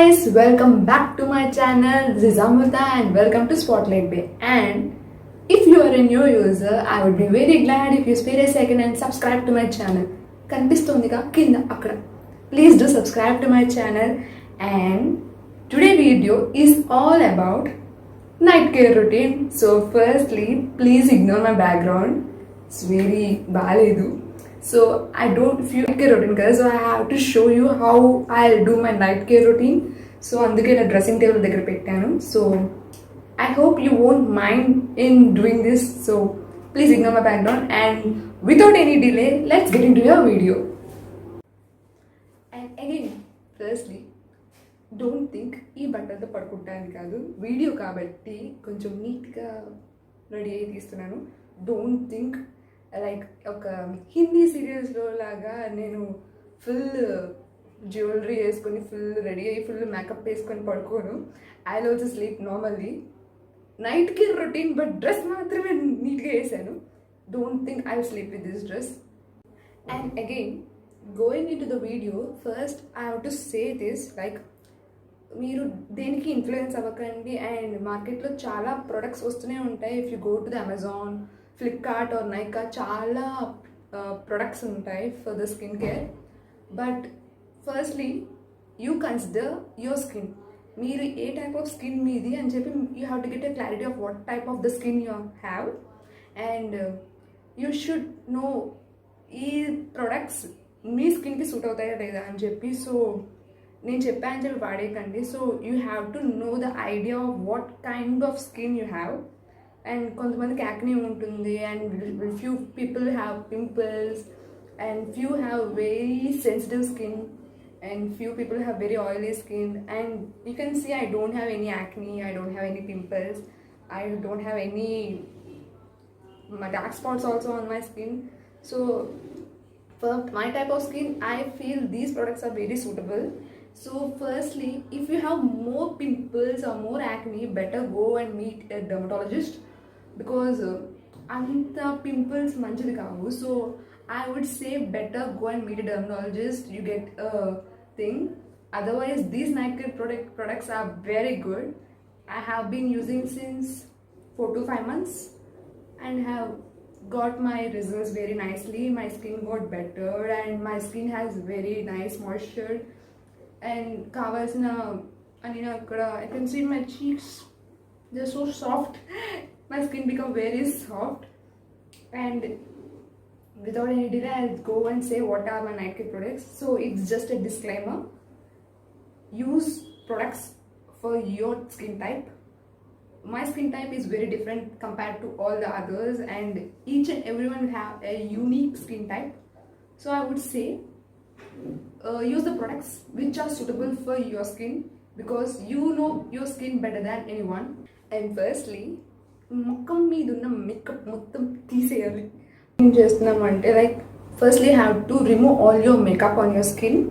guys, welcome back to my channel. This is Amrita and welcome to Spotlight Bay. And if you are a new user, I would be very glad if you spare a second and subscribe to my channel. Kanpistundika kinda akkada. Please do subscribe to my channel. And today video is all about night care routine. So firstly, please ignore my background. It's very baledu. So I don't feel night care routine guys, so I have to show you how I'll do my night care routine. So అందుకే నా dressing table దగ్గర పెట్టాను. So I hope you won't mind in doing this. So please ignore my background and without any delay, let's get into your video. And again, firstly, don't think ఈ బట్టలతో పడుకుంటాను కాదు, video కాబట్టి కొంచెం నీట్గా ready అయ్యి తీస్తున్నాను. డోంట్ థింక్ లైక్ ఒక హిందీ సీరియల్స్లో లాగా నేను ఫుల్ జ్యువెలరీ వేసుకొని ఫుల్ రెడీ అయ్యి ఫుల్ మేకప్ వేసుకొని పడుకోను. I will also sleep normally. నైట్కి రొటీన్ బట్ డ్రెస్ మాత్రమే నీట్గా వేసాను. Don't think I will sleep with this dress. And again going in to the video, first I have to say this, like మీరు దేనికి influence అవ్వకండి. And మార్కెట్లో చాలా products వస్తూనే ఉంటాయి. If you go to the Amazon, Flipkart or Nykaa, చాలా products ఉంటాయి for the skin care. But firstly you consider your skin. మీరు ఏ టైప్ ఆఫ్ స్కిన్ మీది అని చెప్పి you have to get a clarity of what type of the skin you have. And you should know ఈ products మీ స్కిన్కి suit అవుతాయా లేదా అని చెప్పి. సో నేను చెప్పాను చెప్పి వాడేయకండి. So you have to know the idea of what kind of skin you have. And కొంతమందికి యాక్నీ ఉంటుంది, and few people have pimples, and few have very sensitive skin, and few people have very oily skin. And you can see I don't have any acne, I don't have any pimples, I don't have any dark spots also on my skin. So for my type of skin, I feel these products are very suitable. So firstly, if you have more pimples or more acne, better go and meet a dermatologist, because anta pimples manchidi kavu. So I would say better go and meet a dermatologist, you get a thing. Otherwise these night care products are very good. I have been using since 4 to 5 months and have got my results very nicely. My skin got better and my skin has very nice moisture. And కావాల్సిన అని అక్కడ I can see my cheeks, they're so soft. My skin become very soft. And without any delay, I'll go and say what are my night care products. So it's just a disclaimer. Use products for your skin type. My skin type is very different compared to all the others, and each and everyone will have a unique skin type. So I would say use the products which are suitable for your skin, because you know your skin better than anyone. And firstly, మొక్కం మీద ఉన్న makeup మొత్తం తీసేయాలి. ఏం చేస్తున్నామంటే like firstly have to remove all your makeup on your skin,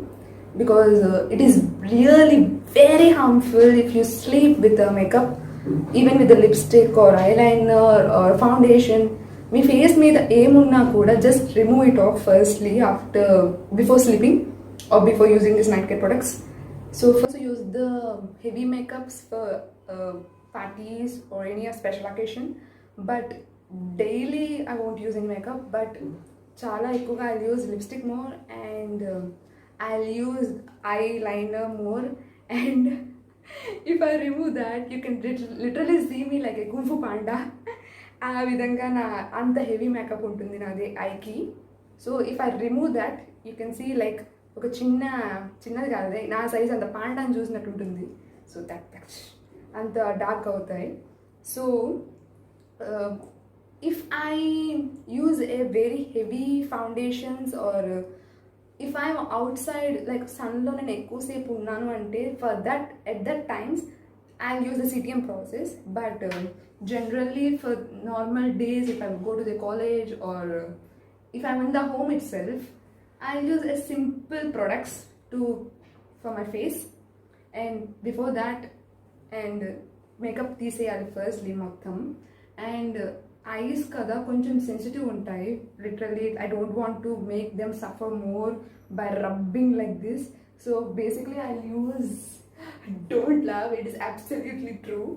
because it is really very harmful if you sleep with makeup, even with lipstick or eyeliner or foundation. మీ face మీద ఏమున్నా కూడా just remove it off firstly after before sleeping or before using these night care products. So first use the heavy makeups for parties or any special occasion, but daily I won't use any makeup, but chala ekkuga I'll use lipstick more, and I'll use eyeliner more. And if I remove that, you can literally see me like a kung fu panda. ఆ విధంగా నా అంత heavy makeup ఉంటుంది నాది ఐకి. So if I remove that, you can see like ఒక చిన్నది కాదు, నా సైజ్ అంత పాండాన్ని చూసినట్టు ఉంటుంది. సో దట్ అంత డార్క్ అవుతాయి. So if I use a very heavy foundations or if I'm outside like సన్లో నేను ఎక్కువసేపు ఉన్నాను అంటే, for that at that times I'll use the CTM process. But generally for normal days, if I go to the college or if I'm in the home itself, I'll use a simple products for my face. And before that, and makeup తీసేయాలి firstly మొత్తం. And ice కదా కొంచెం sensitive ఉంటాయి. Literally I don't want to make them suffer more by rubbing like this. So basically I'll use Don't laugh, it is absolutely true.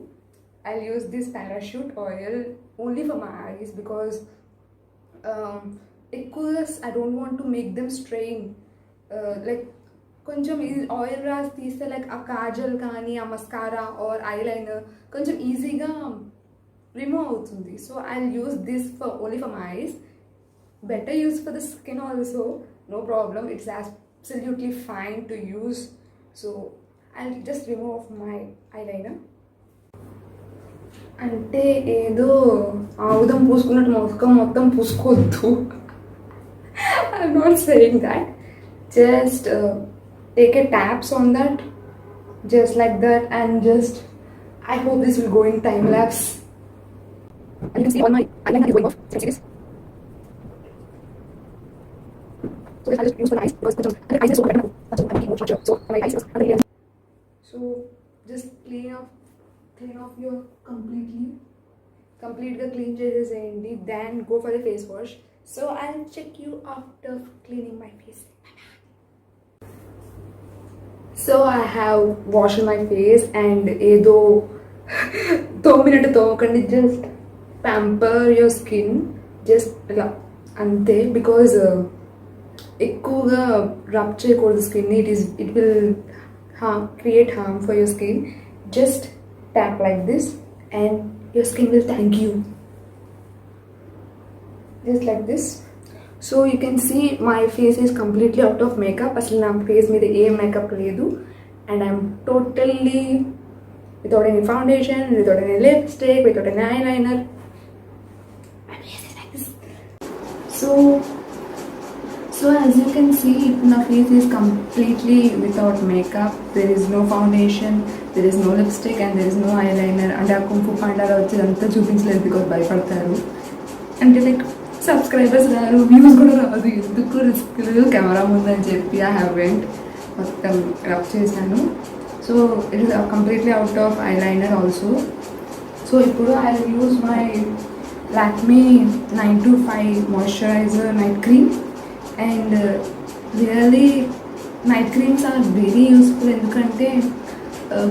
I'll use this parachute oil only for my eyes because ఎక్కువగా I don't want to make them strain. Like కొంచెం ఈ oil రాసి తీస్తే like ఆ కాజల్ కానీ ఆ mascara are eyeliner కొంచెం ఈజీగా రిమూవ్ అవుతుంది. So I use this for only for my eyes. Better use for the skin also, no problem, it's absolutely fine to use. So I'll just remove my eyeliner. అంటే ఏదో ఆముదం పూసుకున్నట్టు మొత్తం మొత్తం పూసుకోవద్దు. I'm not saying that. Just take a taps on that, just like that, and just I hope this will go in time lapse. And you can see all my eyeliner is going off. Can you see this? So this I'll just use for my eyes because the eyes is so better. That's why I'm making more structure. So my eyes is under here. So just clean off your completely clean చేసేసేయండి. Then go for the face wash. So I'll check you after cleaning my face. So I have washed my face and ఏదో 2 minutes తోకండి, just pamper your skin just ఇలా అంతే. Because ఎక్కువగా rub చేయకూడదు skin, it will create harm for your skin. Just tap like this and your skin will thank you, just like this. So you can see my face is completely out of makeup. అసలు నా face మీద ఏ makeup లేదు, and I'm totally without any foundation, without any lipstick, without any eyeliner. My face is like this. So as you can see, my face is completely without makeup. There is no foundation, there is no lipstick, and there is no eyeliner. And ఆ కుంకు పాండాలో వచ్చి అంతా చూపించలేదు because భయపడతారు. అంటే like subscribers రారు, views కూడా రాదు, ఎందుకు రిస్క్ కెమెరా ముందని చెప్పి ఐ హ్యావెంట్ మొత్తం రబ్ చేశాను. So it is completely out of eyeliner also. So ఇప్పుడు I use my Lakme 925 moisturiser night cream. And really night creams are very useful, ఎందుకంటే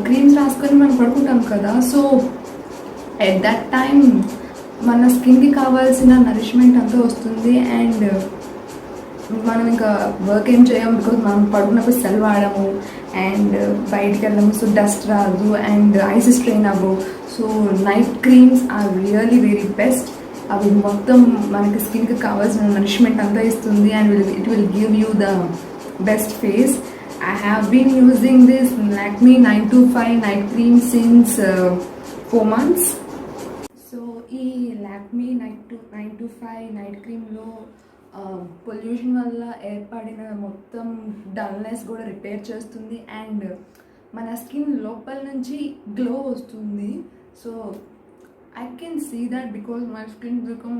క్రీమ్స్ రాసుకొని మనం పడుకుంటాం కదా. సో ఎట్ దట్ టైమ్ మన స్కిన్కి కావాల్సిన నరిష్మెంట్ అంతా వస్తుంది. అండ్ మనం ఇంకా వర్క్ ఏం చేయం బికాజ్ మనం పడుకున్నప్పుడు సెల్ వాడము అండ్ బయటికి వెళ్ళము, సో డస్ట్ రాదు అండ్ ఐస్ స్ట్రెయిన్ అవ్వవు. So night creams are really very best. అవి మొత్తం మనకి స్కిన్కి కావాల్సిన నరిష్మెంట్ అంతా ఇస్తుంది and it will give you the best face. I have been using this Lakme 925 night cream since 4 months. So ఈ Lakme 925 నైట్ క్రీమ్లో పొల్యూషన్ వల్ల ఏర్పడిన మొత్తం డల్నెస్ కూడా రిపేర్ చేస్తుంది అండ్ మన స్కిన్ లోపల నుంచి గ్లో వస్తుంది. So I can see that because my skin become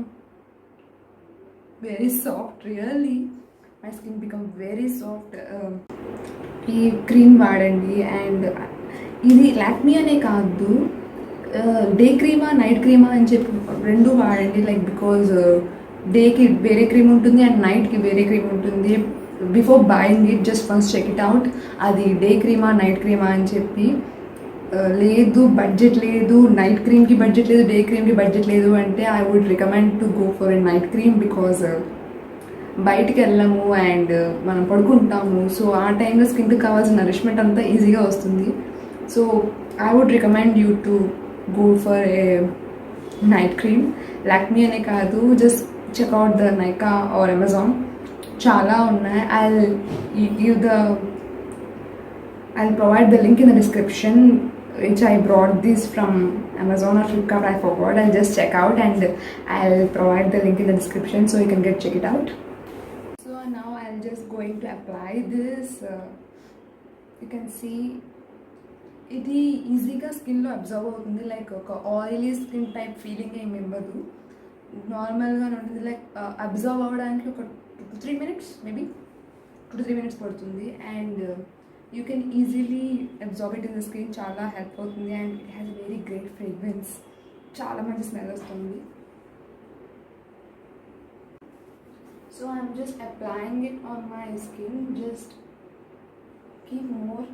very soft. Really, my skin become very soft. ఈ క్రీమ్ వాడండి. అండ్ ఇది లాక్మీ అనే కాదు, డే క్రీమా నైట్ క్రీమా అని చెప్పి రెండు వాడండి. లైక్ బికాజ్ డేకి వేరే క్రీమ్ ఉంటుంది అండ్ నైట్కి వేరే క్రీమ్ ఉంటుంది. Before buying it just first check it out, అది డే క్రీమా నైట్ క్రీమా అని చెప్పి. లేదు బడ్జెట్ లేదు, నైట్ క్రీమ్కి బడ్జెట్ లేదు, డే క్రీమ్కి బడ్జెట్ లేదు అంటే I would recommend to go for a night cream. Because బయటికి వెళ్ళము అండ్ మనం పడుకుంటాము, సో ఆ టైంలో స్కిన్కి కావాల్సిన నరిష్మెంట్ అంతా ఈజీగా వస్తుంది. So I would recommend you to go for a night cream. Lakme అనే కాదు, just check out the Nykaa or Amazon, చాలా ఉన్నాయి. I'll provide the link in the description, which I brought this from Amazon or Flipkart, I forgot. I'll just check out and I'll provide the link in the description so you can check it out. So now I'm just going to apply this. You can see ఇది ఈజీగా స్కిన్లో observe అవుతుంది. Like ఒక oily skin type feeling ఏమి ఇవ్వదు, నార్మల్గానే ఉంటుంది. Like observe అవ్వడానికి ఒక 2 to 3 minutes, maybe 2 to 3 minutes పడుతుంది. And you can easily absorb it in the skin, చాలా హెల్ప్ అవుతుంది. And it has very great fragrance, చాలా మంచి స్మెల్ వస్తుంది. So I'm just applying it on my skin. Just keep more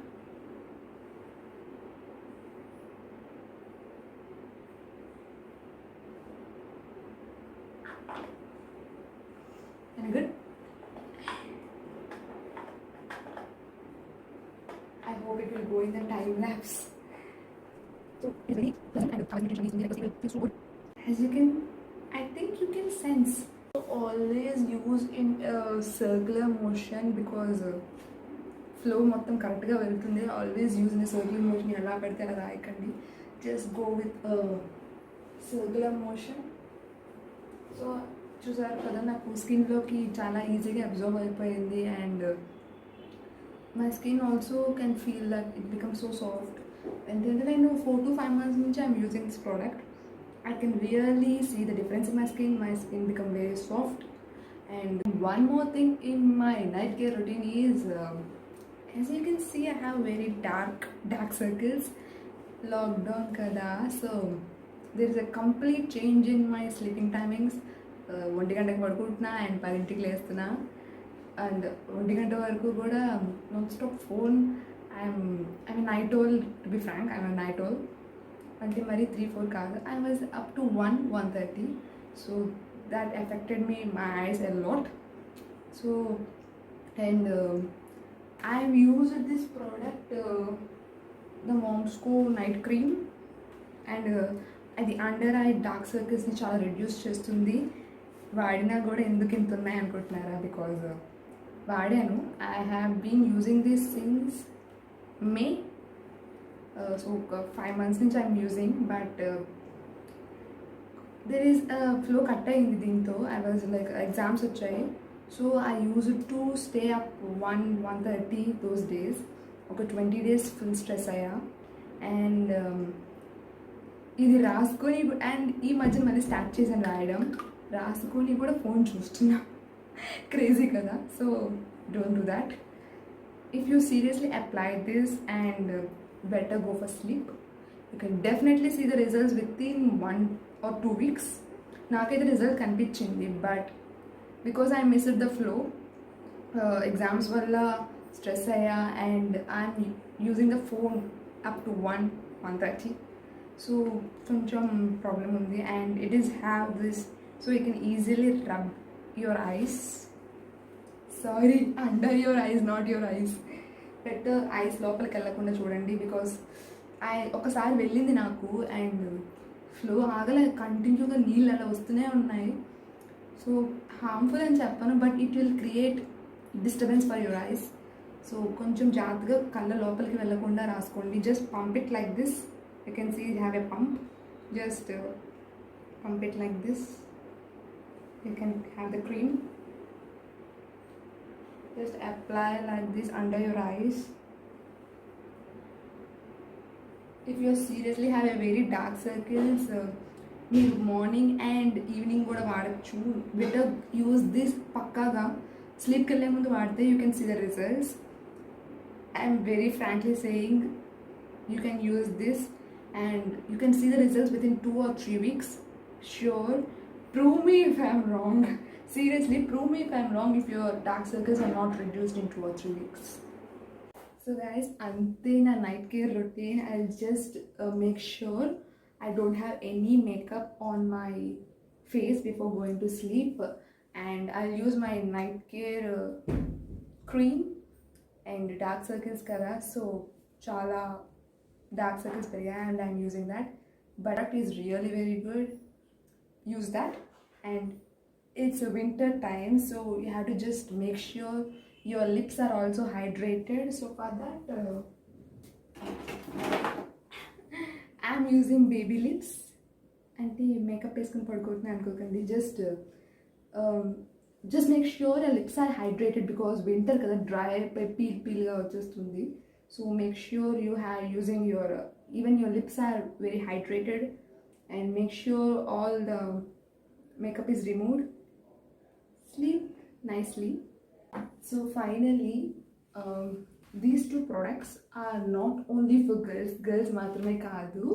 hope it will go in the time lapse. So it's very pleasant and our nutrition is like the feels so good. As you can, I think you can sense. So always use in circular motion because flow మొత్తం కరెక్ట్గా వెళ్తుంది. Always use in circular motion. ఎలా పెడితే అలా రాయకండి. Just go with circular motion. So చూసారు కదా, నాకు స్కిన్లోకి చాలా ఈజీగా అబ్జర్వ్ అయిపోయింది. And my skin also can feel that it become so soft. ఎందుకంటే నేను 4 to 5 months నుంచి I'm using this product. I can really see the difference in my skin. My skin become very soft. And one more thing in my night care routine is, as you can see, I have very dark circles. Lockdown kada, so there is a complete change in my sleeping timings. 1 గంటకి పడుకుంటున్నా and 10ంటికి లేస్తున్నా. And 1 గంట వరకు కూడా non stop phone. I'm night owl, to be frank, I'm night owl. అంటే మరి 3-4 కాదు, I was up to 1:30. So that affected my eyes a lot. So and I've used this product, the Momsco night cream, and అది under eye dark సర్కిల్స్ని చాలా reduce చేస్తుంది. వాడినా కూడా ఎందుకు ఇంత ఉన్నాయి అనుకుంటున్నారా? బికాజ్ వాడాను. I have been using this since May. So ఒక 5 months నుంచి I'm using. But there is a flow cut అయింది దీంతో. ఐ వాజ్ లైక్ ఎగ్జామ్స్ వచ్చాయి. So I use to stay up 1:30 those days. ఒక 20 days ఫుల్ స్ట్రెస్ అయ్యా. And ఇది రాసుకొని, and ఈ మధ్య మళ్ళీ స్టార్ట్ చేశాను రాయడం. రాసుకొని కూడా ఫోన్ చూస్తున్నా. క్రేజీ కదా? So don't do that. If you seriously apply this and better go for sleep, you can definitely see the results within 1 or 2 weeks. నాకైతే రిజల్ట్ కనిపించింది. But because I missed the flow, exams వల్ల stress అయ్యా and I'm using the phone up to 1:30. So కొంచెం problem ఉంది. And it is have this, so you can easily rub your eyes. Sorry, under your eyes, not your eyes. Better ice లోపలికి వెళ్ళకుండా చూడండి. Because ఒకసారి వెళ్ళింది నాకు and flow ఆగలే, కంటిన్యూగా నీళ్ళు అలా వస్తూనే ఉన్నాయి. సో హార్మ్ఫుల్ అని చెప్పను, but it will create disturbance for your eyes. So కొంచెం జాగ్రత్తగా కళ్ళ లోపలికి వెళ్ళకుండా రాసుకోండి. Just pump it like this. You can see have a pump. Just pump it like this. You can have the cream. Just apply like this under your eyes. If you seriously have a very dark circles, మీరు morning and evening కూడా వాడచ్చు. Better use this పక్కాగా స్లీప్కి వెళ్ళే ముందు వాడితే you can see the results. I'm very frankly saying you can use this and you can see the results with in 2 or 3 weeks. Sure, prove me if I'm wrong. Seriously, prove me if I'm wrong if your dark circles are not reduced in 2 or 3 weeks. So guys, ante na night care routine, I'll just make sure I don't have any makeup on my face before going to sleep, and I'll use my night care cream and dark circles kada. So chala dark circles periya and I'm using that. Product is really very good. Use that. And it's a winter time, so you have to just make sure your lips are also hydrated. So for that I'm using baby lips. Anti makeup వేసుకుని పడుకుంటున్నా అనుకోకండి. just make sure your lips are hydrated because winter కదా, dry అయిపోయి పీల్గా వచ్చేస్తుంది. So make sure you are using your even your lips are very hydrated, and make sure all the makeup is removed. Sleep nicely. So finally, these 2 products are not only for girls మాత్రమే కాదు.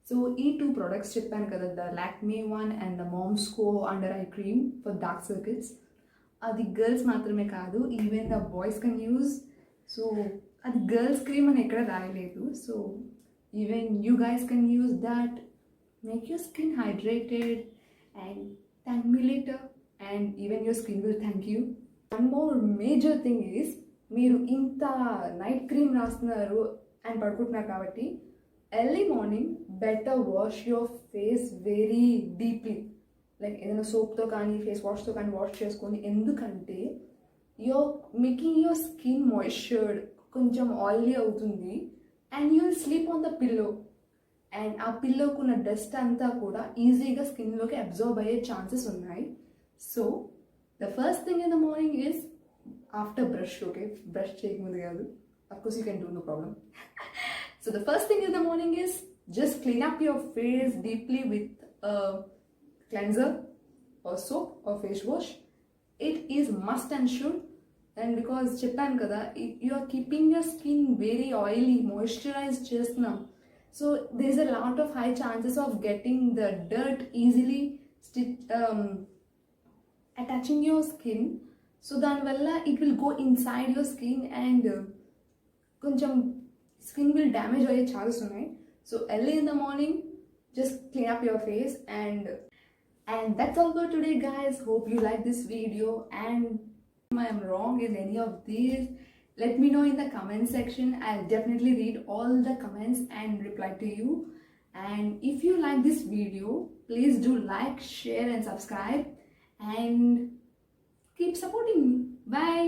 So ఈ 2 products చెప్పాను కదా, the Lakme one and the Moms Co under eye cream for dark circles, అది girls మాత్రమే కాదు, even the boys can use. So అది girls cream అని ఎక్కడ రాయలేదు. So even you guys can use that. Make your skin hydrated and thank me later, and even your skin will thank you. One more major thing is మీరు ఇంత night cream రాస్తున్నారు and పడుకుంటున్నారు కాబట్టి early morning better wash your face very deeply. Like ఏదైనా సోప్తో కానీ face వాష్తో కానీ వాష్ చేసుకొని, ఎందుకంటే your making your skin moisturised, కొంచెం ఆయిలీ అవుతుంది and you will sleep on the pillow and ఆ పిల్లోకున్న డస్ట్ అంతా కూడా ఈజీగా స్కిన్లోకి అబ్జర్వ్ అయ్యే ఛాన్సెస్ ఉన్నాయి. So the first thing in the morning is after brush, okay, brush చేయకముందు కాదు, of course you can do, no problem. So the first thing in the morning is just clean up your face deeply with cleanser or soap or face wash. It is must and should, and because చెప్పాను కదా, you are keeping your skin very oily, moisturized చేస్తున్నాం. So there is a lot of high chances of getting the dirt easily attaching your skin. So దానివల్ల it will go inside your skin and కొంచెం skin will damage అయ్యే chances ఉన్నాయి. So early in the morning just clean up your face and that's all for today, guys. Hope you like this video, and if I am wrong in any of these, let me know in the comment section. I'll definitely read all the comments and reply to you. And if you like this video, please do like, share and subscribe and keep supporting me. Bye.